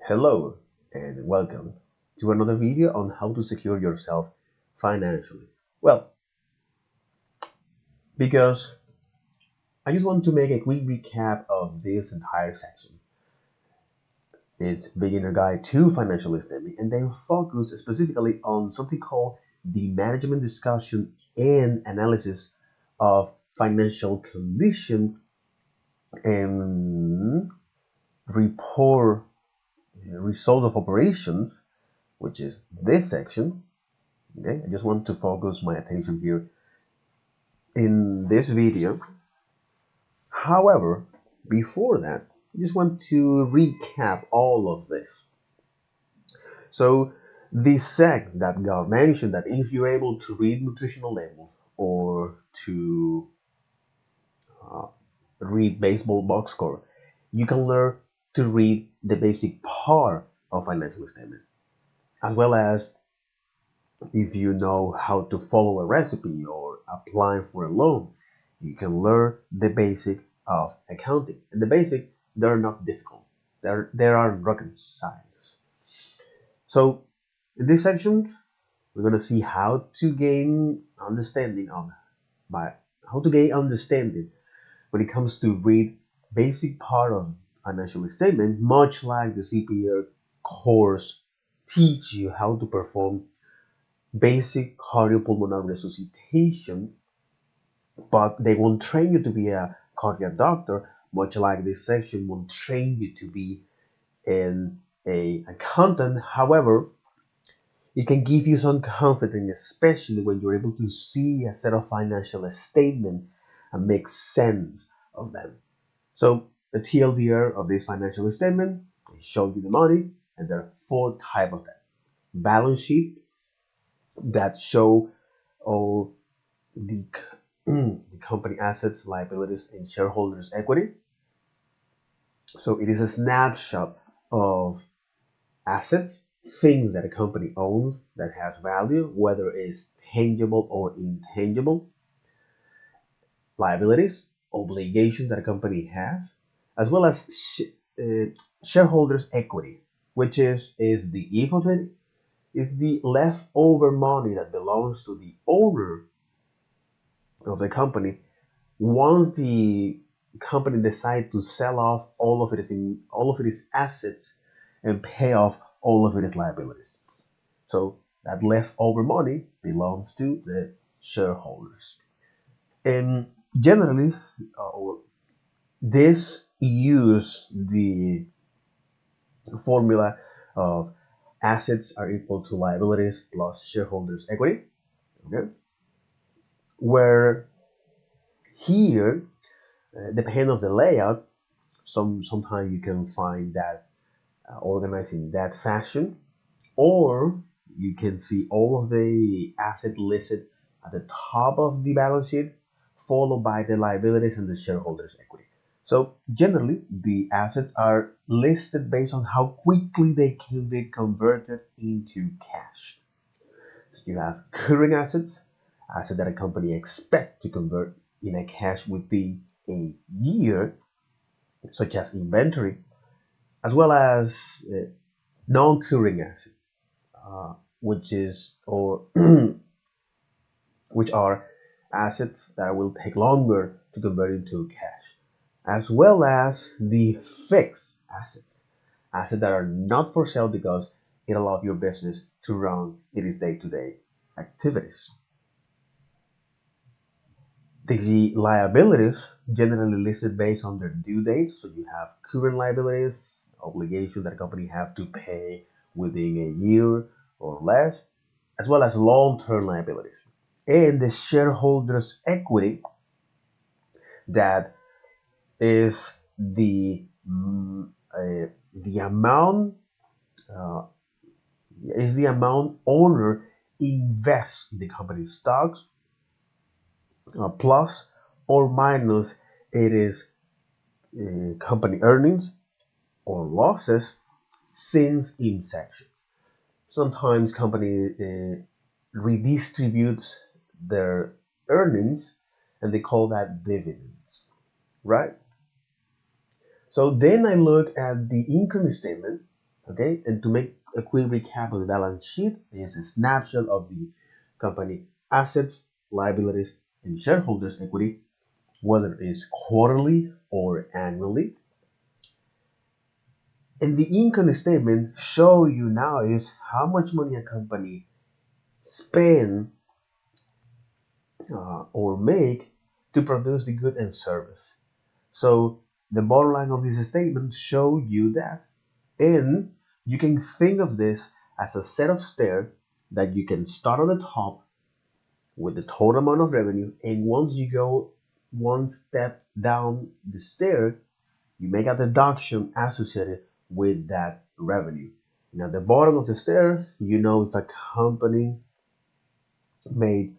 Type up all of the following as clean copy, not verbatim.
Hello and welcome to another video on how to secure yourself financially. Well, because I just want to make a quick recap of this entire section. It's beginner guide to financial statement and they focus specifically on something called the management discussion and analysis of financial condition and report result of operations, which is this section. Okay, I just want to focus my attention here in this video. However, before that, I just want to recap all of this. So, the sec that God mentioned that if you're able to read nutritional labels or to uh, read baseball box score, you can learn to read the basic part of financial statement, as well as if you know how to follow a recipe or apply for a loan, you can learn the basic of accounting. And the basic, they're not difficult. There are rocket science. So in this section, we're gonna see how to gain understanding on by how to gain understanding when it comes to read basic part of financial statement, much like the CPR course teach you how to perform basic cardiopulmonary resuscitation, but they won't train you to be a cardiac doctor, much like this section won't train you to be an accountant. However, it can give you some confidence, especially when you're able to see a set of financial statement and make sense of them. So the TLDR of this financial statement, they show you the money, and there are four types of that. Balance sheet that show all the, the company assets, liabilities, and shareholders' equity. So it is a snapshot of assets, things that a company owns that has value, whether it's tangible or intangible, liabilities, obligations that a company has, as well as shareholders' equity, which is the equity, is the leftover money that belongs to the owner of the company once the company decides to sell off all of its assets and pay off all of its liabilities. So that leftover money belongs to the shareholders. And generally, this use the formula of assets are equal to liabilities plus shareholders equity. Okay, where here, depending on the layout, sometimes you can find that organized in that fashion, or you can see all of the assets listed at the top of the balance sheet, followed by the liabilities and the shareholders' equity. So generally, the assets are listed based on how quickly they can be converted into cash. So you have current assets, assets that a company expects to convert in a cash within a year, such as inventory, as well as non-current assets, which is or which are assets that will take longer to convert into cash, as well as the fixed assets that are not for sale because it allows your business to run its day-to-day activities. The liabilities generally listed based on their due date. So you have current liabilities, obligations that a company have to pay within a year or less, as well as long-term liabilities. And the shareholders' equity that is the amount uh, owner invests in the company's stocks, plus or minus it is company earnings or losses since inception. Sometimes company redistributes their earnings and they call that dividends, right? So then I look at the income statement Okay, and to make a quick recap of the balance sheet is a snapshot of the company assets, liabilities, and shareholders' equity, whether it's quarterly or annually. And the income statement show you now is how much money a company spend or make to produce the good and service. So the bottom line of this statement show you that, and you can think of this as a set of stairs that you can start on the top with the total amount of revenue, and once you go one step down the stair, you make a deduction associated with that revenue. Now, the bottom of the stair, you know if a company made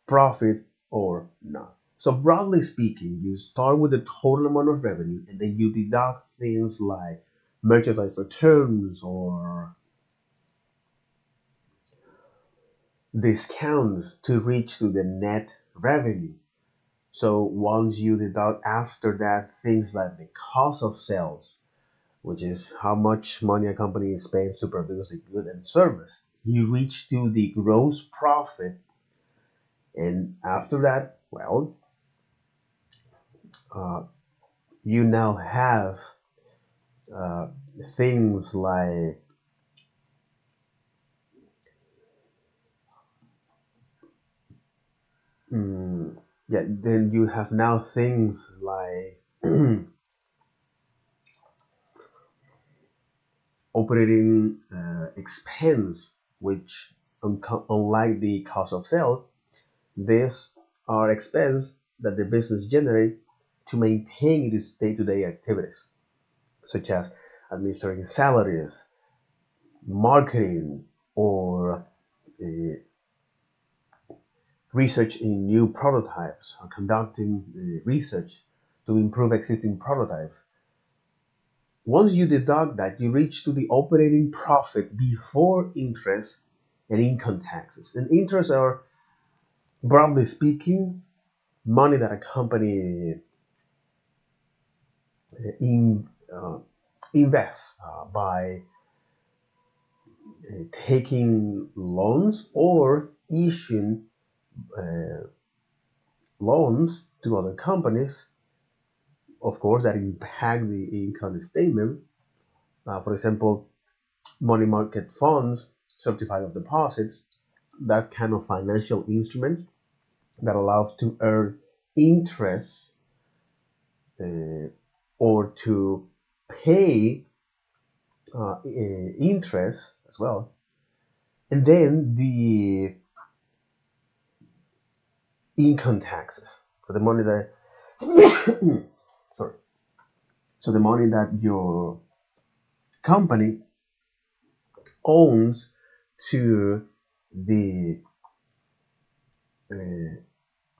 profit or not. So, broadly speaking, you start with the total amount of revenue and then you deduct things like merchandise returns or discounts to reach to the net revenue. So once you deduct after that things like the cost of sales, which is how much money a company spends to produce a good and service, you reach to the gross profit. And after that, well, uh, you now have uh, things like mm, yeah, then you have now things like operating expense, which unlike the cost of sale, these are expense that the business generate to maintain its day-to-day activities, such as administering salaries, marketing, or uh, research in new prototypes, or conducting research to improve existing prototypes. Once you deduct that, you reach to the operating profit before interest and income taxes. And interests are, broadly speaking, money that a company in, invests by taking loans or issuing uh, loans to other companies, of course, that impact the income statement. For example, money market funds, certificate of deposits, that kind of financial instruments that allows to earn interest uh, or to pay interest as well. And then the income taxes for the money that sorry, so the money that your company owns to the uh,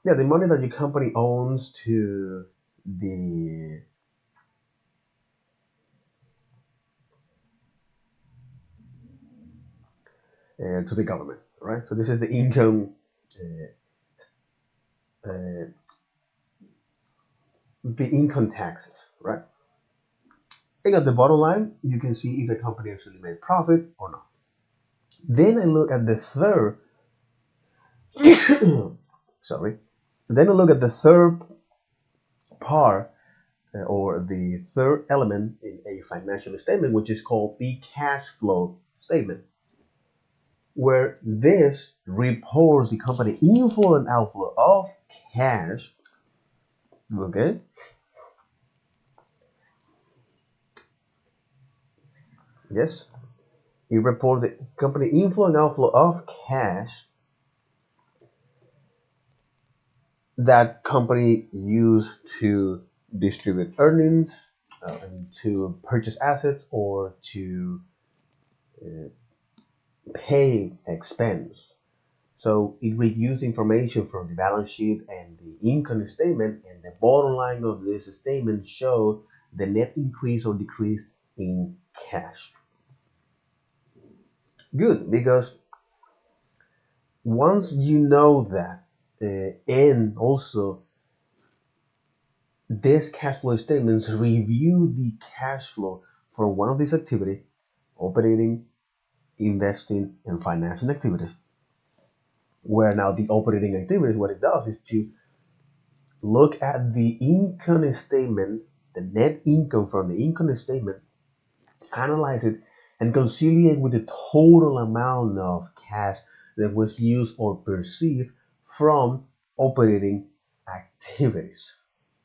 yeah, the money that your company owns the to the government, right? So this is the income, uh, the income taxes, right? And at the bottom line, you can see if the company actually made profit or not. Then I look at the third, sorry. Then I look at the third part or the third element in a financial statement, which is called the cash flow statement, where this reports the company inflow and outflow of cash. Okay, yes, you report the company inflow and outflow of cash that company used to distribute earnings, and to purchase assets or to uh, pay expense. So it reused information from the balance sheet and the income statement, and the bottom line of this statement show the net increase or decrease in cash. Good, because once you know that, and also this cash flow statements review the cash flow for one of these activity, operating, investing, and financing activities. Where now the operating activities, what it does is to look at the income statement, the net income from the income statement, analyze it, and conciliate with the total amount of cash that was used or perceived from operating activities.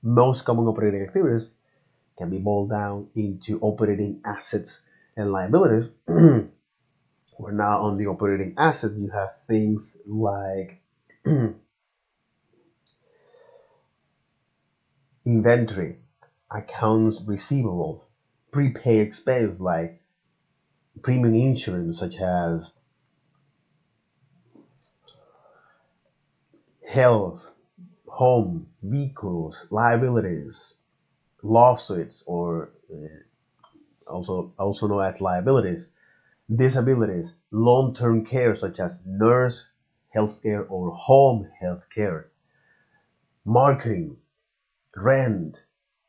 Most common operating activities can be boiled down into operating assets and liabilities. We're now on the operating asset. You have things like inventory, accounts receivable, prepaid expense like premium insurance, such as health, home, vehicles, liabilities, lawsuits, or also known as liabilities, disabilities, long-term care, such as nurse healthcare or home healthcare, marketing, rent,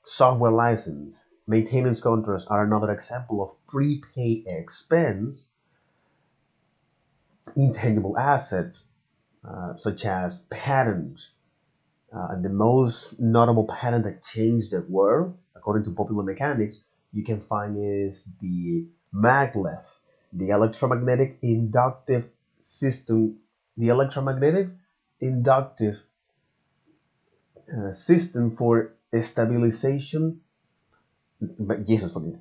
software license, maintenance contracts are another example of prepaid expense. Intangible assets, such as patents, and the most notable patent that changed the world, according to popular mechanics, you can find is the maglev, the electromagnetic inductive system, the electromagnetic inductive system for stabilization. Jesus, forgive me.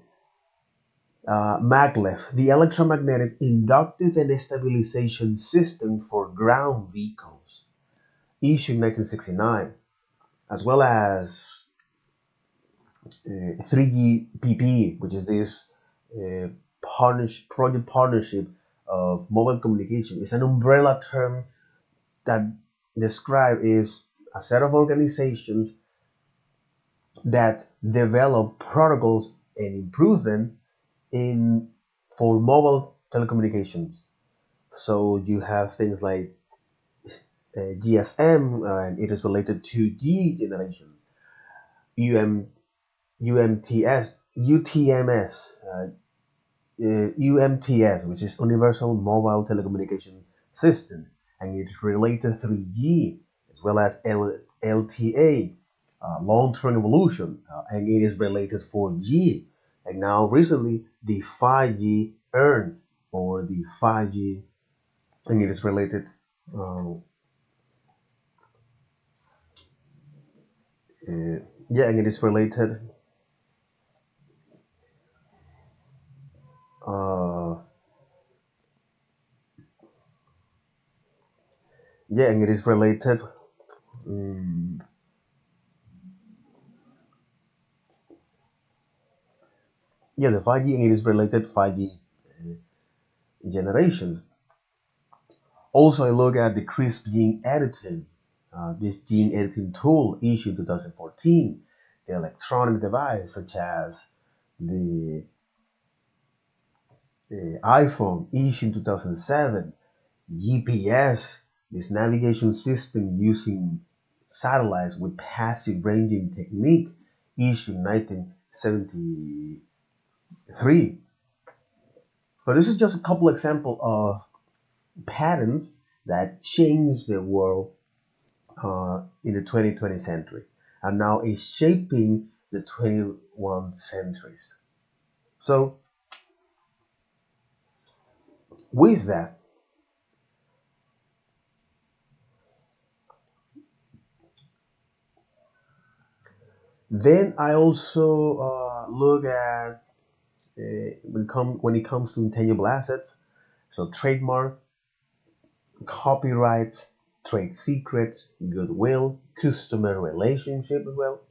Maglev, the electromagnetic inductive and stabilization system for ground vehicles, issued in 1969, as well as 3GPP, which is this uh, project partnership of mobile communication. It's an umbrella term that describe is a set of organizations that develop protocols and improve them in for mobile telecommunications. So you have things like GSM, and it is related to G generation, UM, UMTS, UTMS, UMTS, which is Universal Mobile Telecommunication System, and it is related 3G, as well as LTA, long-term evolution, and it is related 4G, and now recently the 5G earn or the 5G, and it is related. Uh, yeah, and it is related. Uh, yeah, and it is related. Um, yeah, the 5G and it is related 5G generations. Also, I look at the CRISP gene editing, this gene editing tool issued in 2014, the electronic device such as the, the iPhone issued in 2007, GPS, this navigation system using satellites with passive ranging technique issued in 1973. But this is just a couple example of patterns that changed the world in the 20th century and now is shaping the 21st centuries. So, with that, then I also look at when it comes to intangible assets, so trademark, copyright, trade secrets, goodwill, customer relationship as well,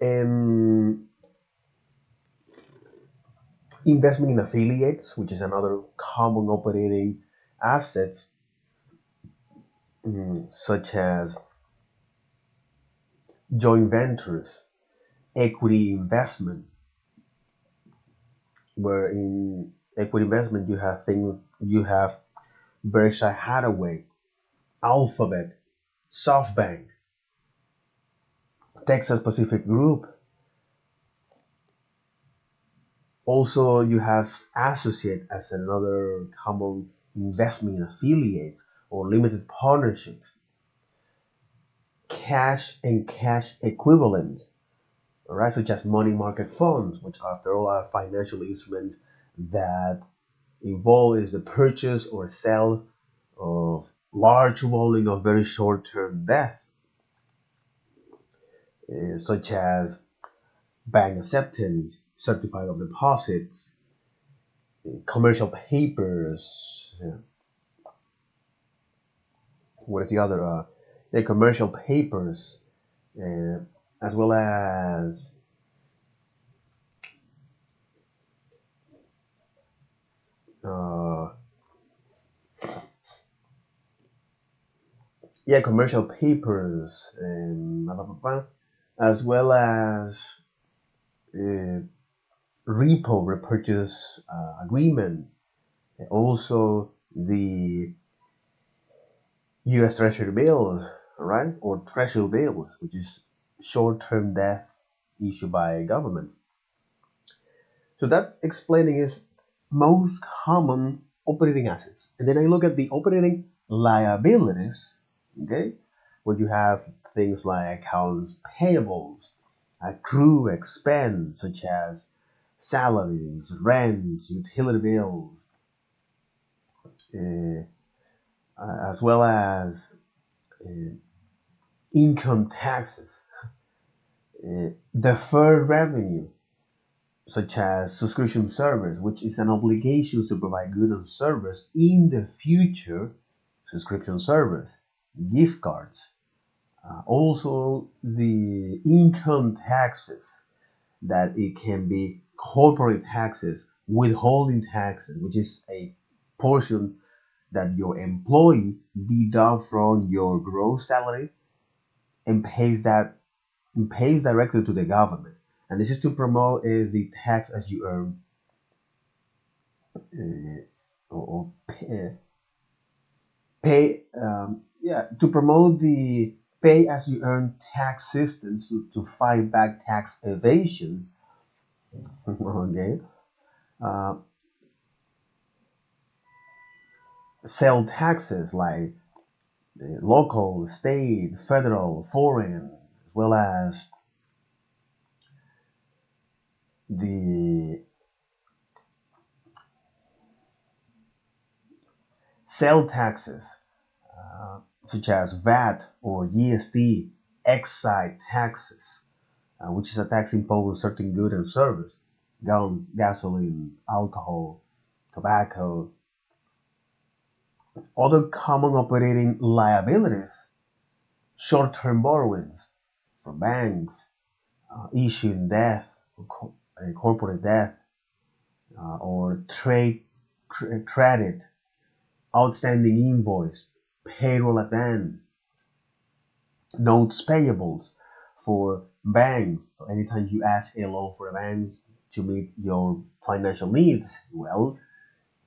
and investment in affiliates, which is another common operating assets, such as joint ventures, equity investment, where in equity investment you have Berkshire Hathaway, Alphabet, SoftBank, Texas Pacific Group, Also, you have associate as another common investment affiliate or limited partnerships, cash and cash equivalent, all right, such as money market funds, which after all are financial instruments that involve is the purchase or sale of large volume of very short-term debt, such as bank acceptance, certificate of deposits, commercial papers. What is the other? Commercial papers, uh, as well as uh, commercial papers, and as well as uh, repo repurchase agreement. Also, the U.S. Treasury bills, right, or Treasury bills, which is short-term debt issued by governments. So that explaining is most common operating assets. And then I look at the operating liabilities, okay, where you have things like accounts payables, accrue expense such as salaries, rents, utility bills, uh, as well as uh, income taxes, deferred revenue, such as subscription service, which is an obligation to provide goods and service in the future, subscription service, gift cards, also the income taxes, that it can be corporate taxes, withholding taxes, which is a portion that your employee deduct from your gross salary and pays directly to the government. And this is to promote the tax as you earn, or pay, to promote the pay as you earn tax systems to fight back tax evasion. Okay. uh, Sell taxes like local, state, federal, foreign, as well as the sell taxes, such as VAT or GST, excise taxes, which is a tax imposed on certain good and service, gasoline, alcohol, tobacco. Other common operating liabilities, short-term borrowings from banks, issuing debt, corporate debt, or trade credit, outstanding invoice, payroll advance, notes payables for banks. So anytime you ask a loan for a bank to meet your financial needs, well,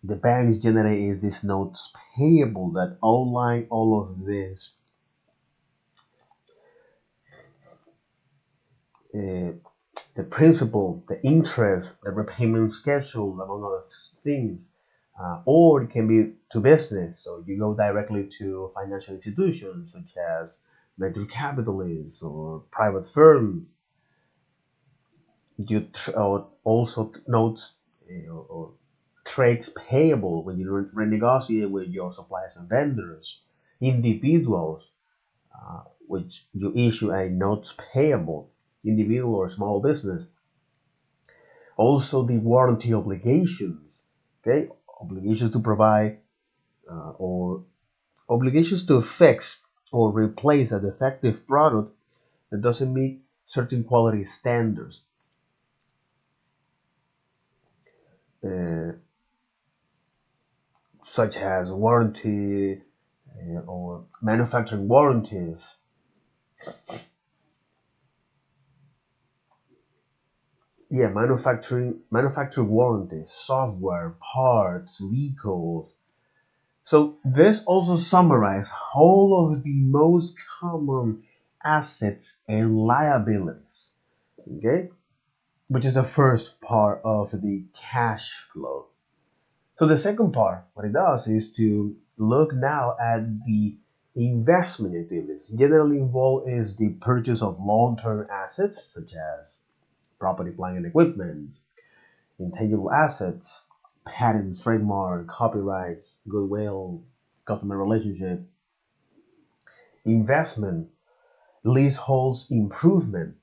the banks generate this notes payable that outline all of this, uh, the principal, the interest, the repayment schedule, among other things. Or it can be to business, so you go directly to financial institutions such as venture capitalists or private firms. Or also notes, or trades payable when you renegotiate with your suppliers and vendors. Individuals, which you issue a notes payable, individual or small business. Also the warranty obligations, okay, obligations to provide, or obligations to fix or replace a defective product that doesn't meet certain quality standards, uh, such as warranty, or manufacturing warranties. Manufacturing warranties, software, parts, recalls. So this also summarizes all of the most common assets and liabilities. Okay, which is the first part of the cash flow. So the second part, what it does is to look now at the investment activities. Generally involved is the purchase of long-term assets such as property, plant, and equipment, intangible assets, patents, trademark, copyrights, goodwill, customer relationship, investment, leaseholds improvement,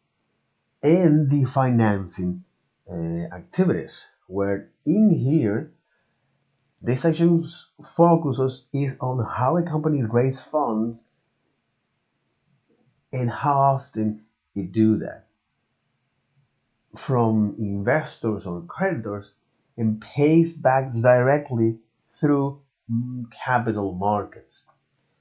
and the financing activities. Where in here, this section focuses is on how a company raises funds and how often it do that from investors or creditors and pays back directly through capital markets.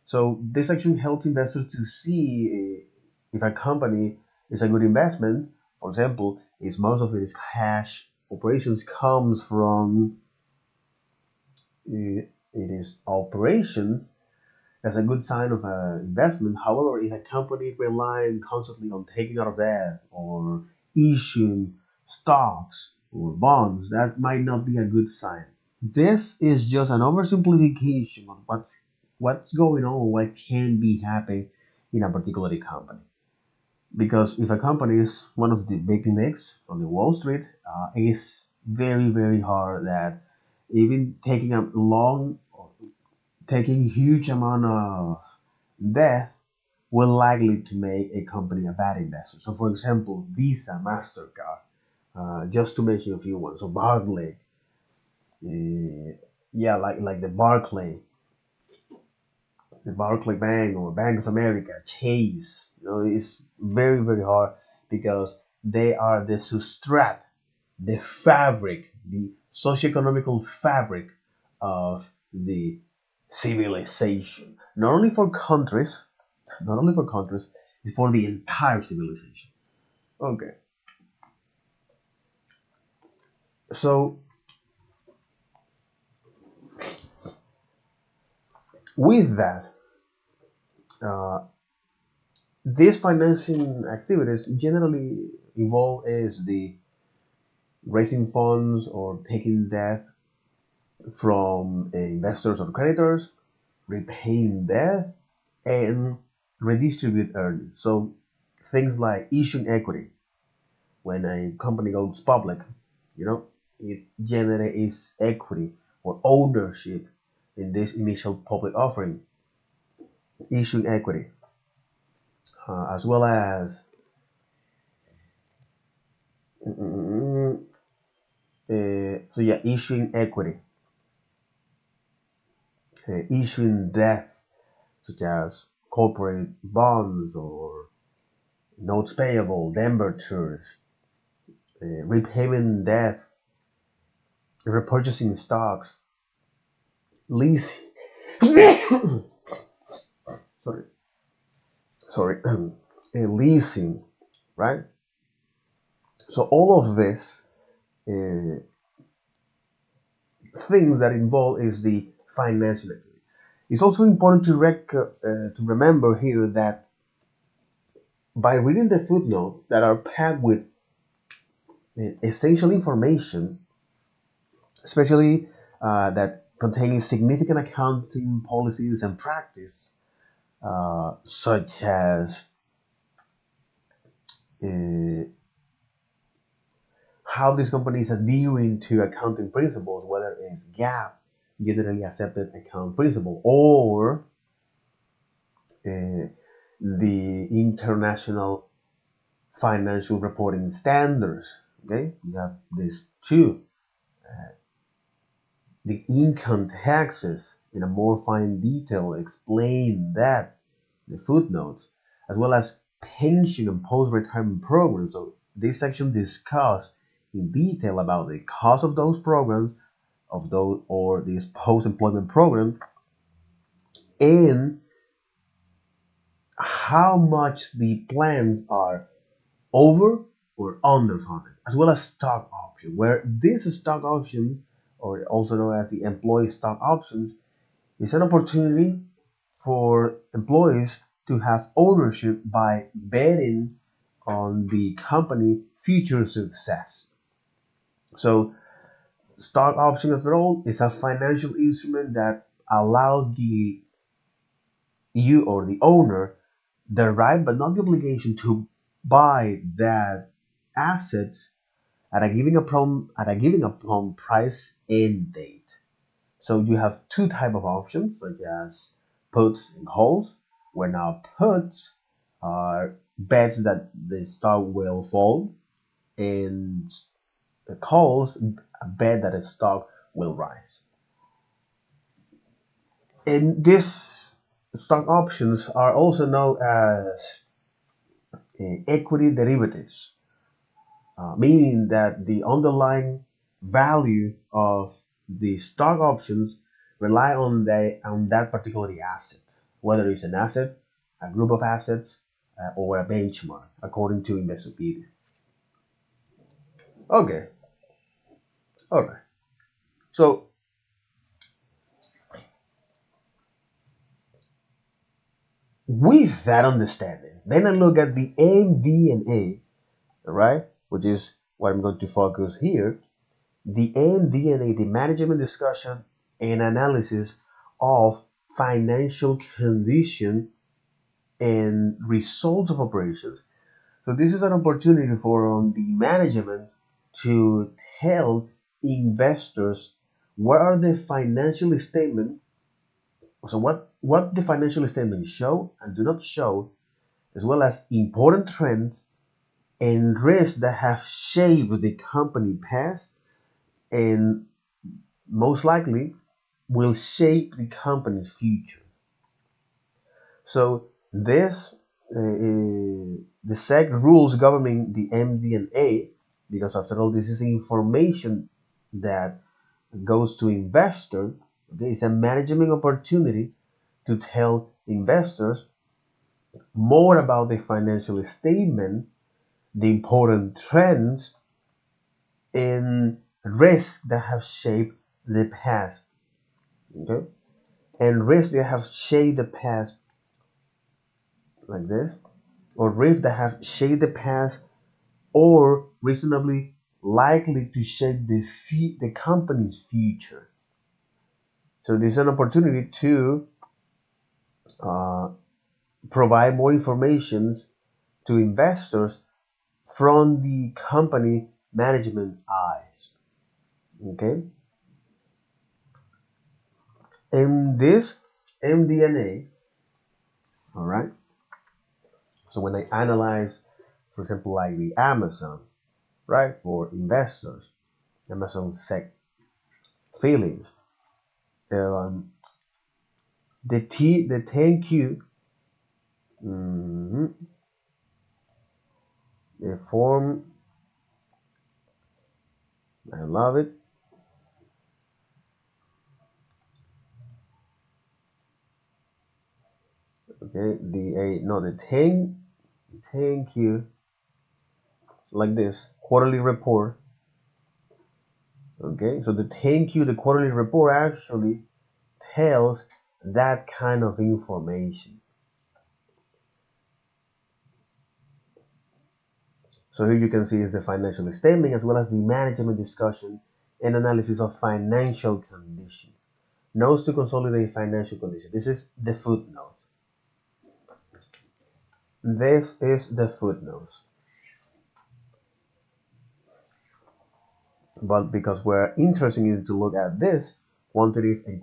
So this section helps investors to see if a company is a good investment. For example, if most of its cash operations comes from it is operations, that's a good sign of an investment. However, if a company relying constantly on taking out of debt or issuing stocks or bonds, that might not be a good sign. This is just an oversimplification of what's going on, what can be happening in a particular company. Because if a company is one of the big leagues on the Wall Street, it's very hard that even taking huge amount of debt will likely to make a company a bad investor. So, for example, Visa, Mastercard, just to mention a few ones. So, Barclay, yeah, like the Barclay Bank or Bank of America, Chase. It's very hard because they are the substrate, the fabric, the socioeconomical fabric of the civilization. Not only for countries, it's for the entire civilization. Okay, so with that, uh, these financing activities generally involve is the raising funds or taking debt from investors or creditors, repaying debt, and redistribute earnings. So things like issuing equity when a company goes public, you know, it generates equity or ownership in this initial public offering, issuing equity, as well as mm, so yeah, issuing equity, issuing debt such as corporate bonds or notes payable, debentures, repayment debt, repurchasing stocks, lease. sorry, sorry, leasing, right? So all of this uh, things that involve is the financial activity. It's also important to remember here that by reading the footnotes that are packed with essential information, especially that containing significant accounting policies and practice, such as uh, how these companies are adhering to accounting principles, whether it's GAAP, generally accepted account principle, or uh, the international financial reporting standards. Okay, you have these two. The income taxes in a more fine detail explain that the footnotes, as well as pension and post-retirement programs. So this section discuss in detail about the cost of those programs, of those or these post-employment programs, and how much the plans are over or underfunded, as well as stock option, where this stock option, or also known as the employee stock options, is an opportunity for employees to have ownership by betting on the company future success. So stock option after all is a financial instrument that allows the you or the owner the right but not the obligation to buy that asset at a given price and date. So you have two type of options, such as puts and calls, where now puts are bets that the stock will fall, and the calls a bet that the stock will rise. And these stock options are also known as equity derivatives, meaning that the underlying value of the stock options rely on that particular asset, whether it's an asset, a group of assets, or a benchmark, according to Investopedia. Okay, all right. So with that understanding, then I look at the MD&A, right, which is what I'm going to focus here. The MD&A, the management discussion and analysis of financial condition and results of operations. So this is an opportunity for the management to tell investors what are the financial statement. So what the financial statements show and do not show, as well as important trends and risks that have shaped the company past and most likely will shape the company's future. So this the SEC rules governing the MD&A, because after all, this is information that goes to investor. Okay, it's a management opportunity to tell investors more about the financial statement, the important trends, and risks that have shaped the past. Okay, and risks that have shaped the past like this, or risks that have shaped the past or reasonably likely to shape the company's future. So this is an opportunity to uh, provide more information to investors from the company management eyes. Okay, and this MD&A, all right. So when I analyze, for example, like the Amazon, right, for investors, Amazon SEC filings, um, the 10Q, mhm, the form, I love it. Okay, the 10Q, like this quarterly report. Okay, so the 10Q, the quarterly report actually tells that kind of information. So here you can see is the financial statement as well as the management discussion and analysis of financial condition. Notes to consolidate financial condition. This is the footnote. This is the footnote. But because we're interested in to look at this quantitative and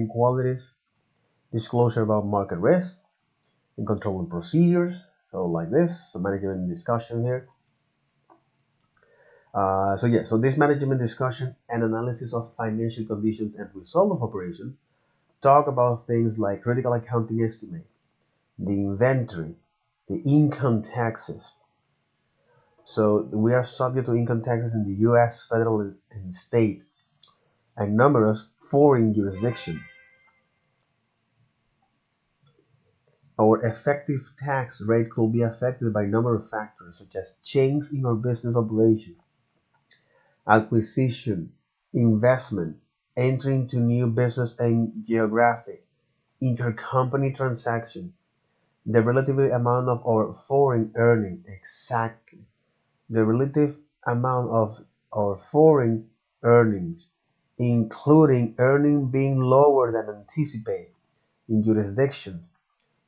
qualitative disclosure about market risk and controlling procedures. So like this, so management discussion here. So this management discussion and analysis of financial conditions and result of operations talk about things like critical accounting estimate, the inventory, the income taxes. So we are subject to income taxes in the U.S., federal and state, and numerous foreign jurisdictions. Our effective tax rate could be affected by a number of factors, such as change in our business operation, acquisition, investment, entry into new business and geographic, intercompany transaction, The relative amount of our foreign earning, exactly. The relative amount of our foreign earnings, including earning being lower than anticipated in jurisdictions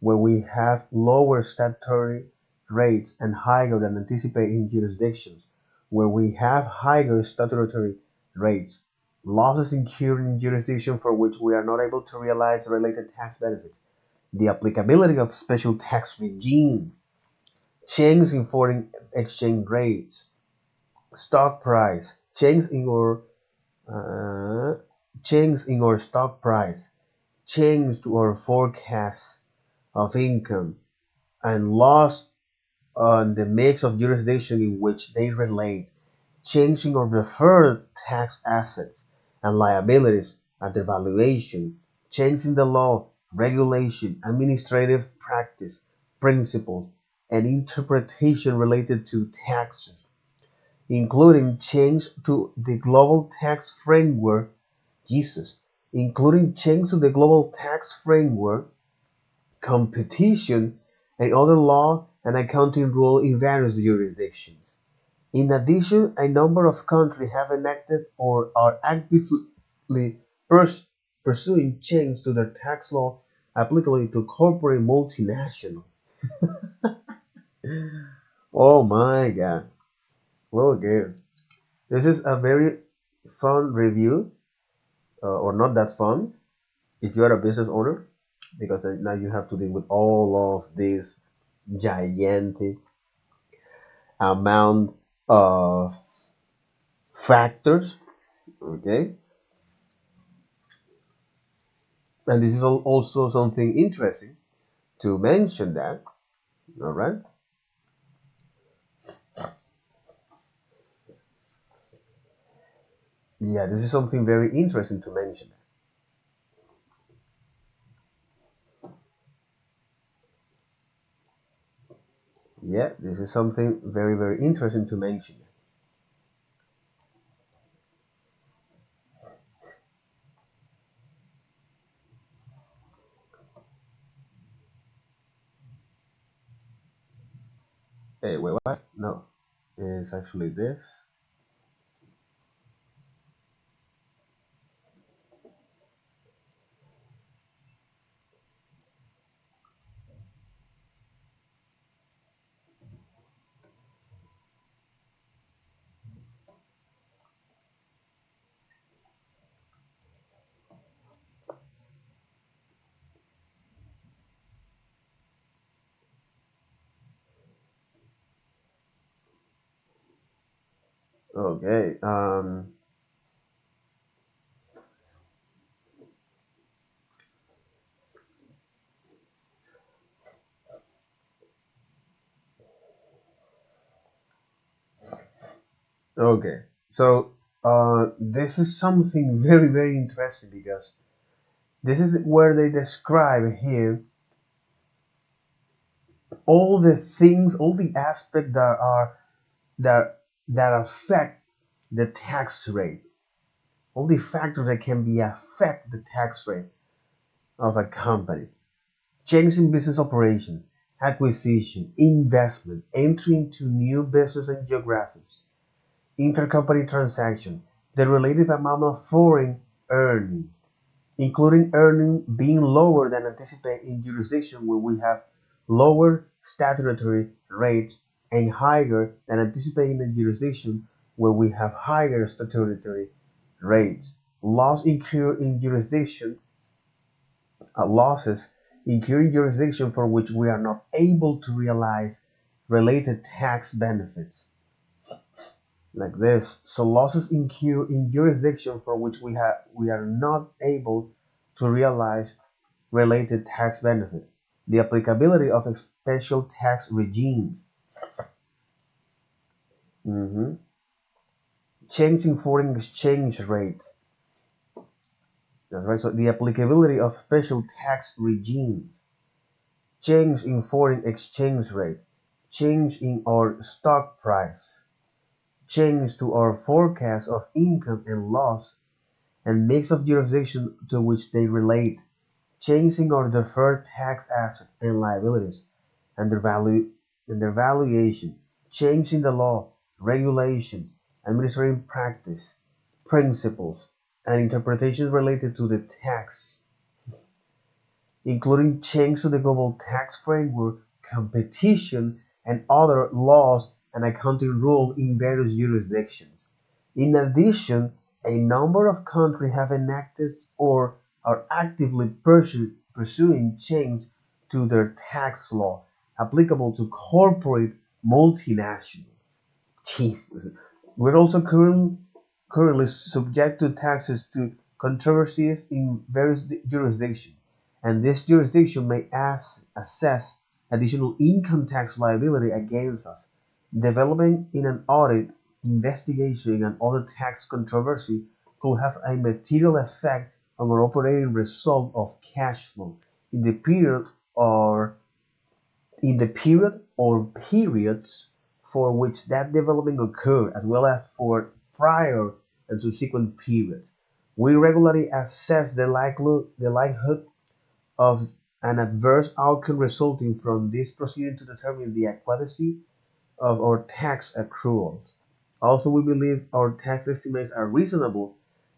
where we have lower statutory rates and higher than anticipated in jurisdictions where we have higher statutory rates. Losses incurred in jurisdiction for which we are not able to realize related tax benefits. The applicability of special tax regime, changes in foreign exchange rates, stock price, uh, change in our stock price, change to our forecast of income, and loss on the mix of jurisdiction in which they relate, changing or deferred tax assets and liabilities and their valuation, changing the law, regulation, administrative practice, principles, and interpretation related to taxes, including change to the global tax framework, Jesus, including change to the global tax framework, competition, and other law and accounting rule in various jurisdictions. In addition, a number of countries have enacted or are actively purs- pursuing changes to their tax law applicable to corporate multinational. Oh my god. Okay. This is a very fun review, or not that fun if you are a business owner, because now you have to deal with all of these gigantic amount of factors. Okay, and this is also something interesting to mention that. All right, yeah, this is something very interesting to mention. Yeah, this is something very interesting to mention. Hey, wait, what? No, it's actually this. Okay, okay. So, this is something very interesting because this is where they describe here all the things, all the aspects that that affect the tax rate, all the factors that can be affect the tax rate of a company. Change in business operations, acquisition, investment, entry into new business and geographies, intercompany transaction, the relative amount of foreign earnings, including earning being lower than anticipated in jurisdiction where we have lower statutory rates and higher than anticipated in jurisdiction where we have higher statutory rates. Loss incurred in jurisdiction, losses incurred in jurisdiction for which we are not able to realize related tax benefits. Like this. So losses incurred in jurisdiction for which we are not able to realize related tax benefits, the applicability of a special tax regime, mhm, change in foreign exchange rate. That's right. So the applicability of special tax regimes, change in foreign exchange rate, change in our stock price, change to our forecast of income and loss, and mix of jurisdiction to which they relate, changing our deferred tax assets and liabilities, and their valuation, change in the law, regulations, administrative practice, principles, and interpretations related to the tax, including change to the global tax framework, competition, and other laws and accounting rules in various jurisdictions. In addition, a number of countries have enacted or are actively pursuing changes to their tax law applicable to corporate multinationals. Jesus. We're also currently subject to taxes to controversies in various jurisdictions, and this jurisdiction may assess additional income tax liability against us. Developing in an audit, investigation, and other tax controversy could have a material effect on our operating result of cash flow in the period or periods for which that development occurred, as well as for prior and subsequent periods. We regularly assess the likelihood of an adverse outcome resulting from this proceeding to determine the adequacy of our tax accruals. Also, we believe our tax estimates are reasonable.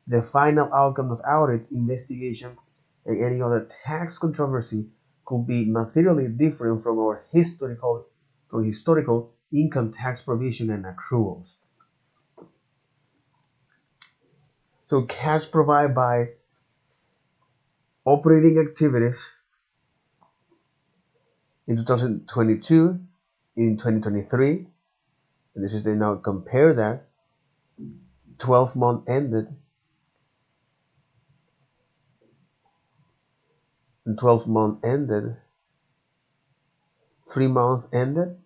The final outcome of audit, investigation, and any other tax controversy could be materially different from our historical income tax provision and accruals. So cash provided by operating activities in 2022, in 2023, and this is they now compare that 12-month ended and 12-month ended, 3-month ended.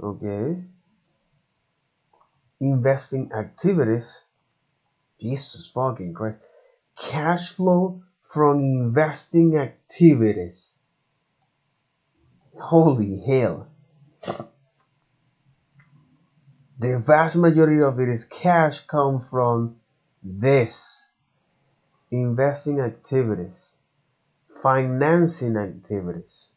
Okay. Investing activities. Jesus fucking Christ. Cash flow from investing activities. Holy hell. The vast majority of it is cash come from this. Investing activities. Financing activities.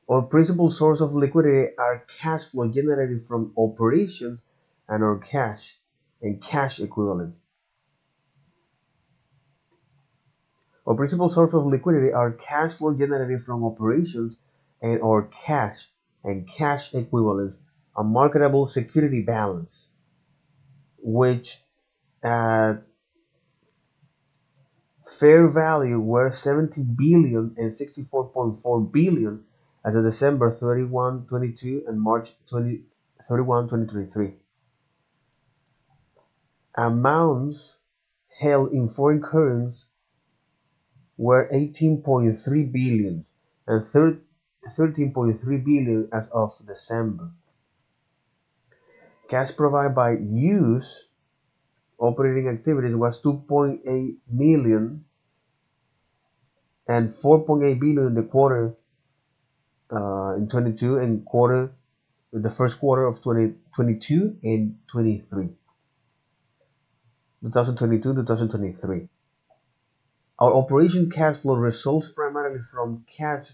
Our principal source of liquidity are cash flow generated from operations and our cash and cash equivalents. Our principal source of liquidity are cash flow generated from operations and our cash and cash equivalents, a marketable security balance, which at fair value were 70 billion and 64.4 billion as of December 31, 22 and March 31, 2023. Amounts held in foreign currency were 18.3 billion and 13.3 billion as of December. Cash provided by use operating activities was 2.8 million and 4.8 billion in the quarter in 22 and the first quarter of 2022 and 23. 2022-2023. Our operation cash flow results primarily from cash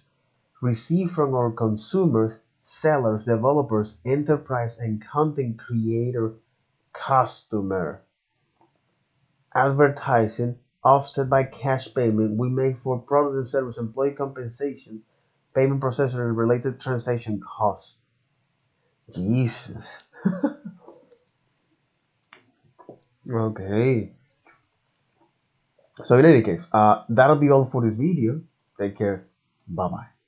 received from our consumers, sellers, developers, enterprise, and content creator customer. Advertising offset by cash payment we make for product and service, employee compensation, payment processor, and related transaction costs. Jesus. Okay. So in any case, that'll be all for this video. Take care. Bye bye.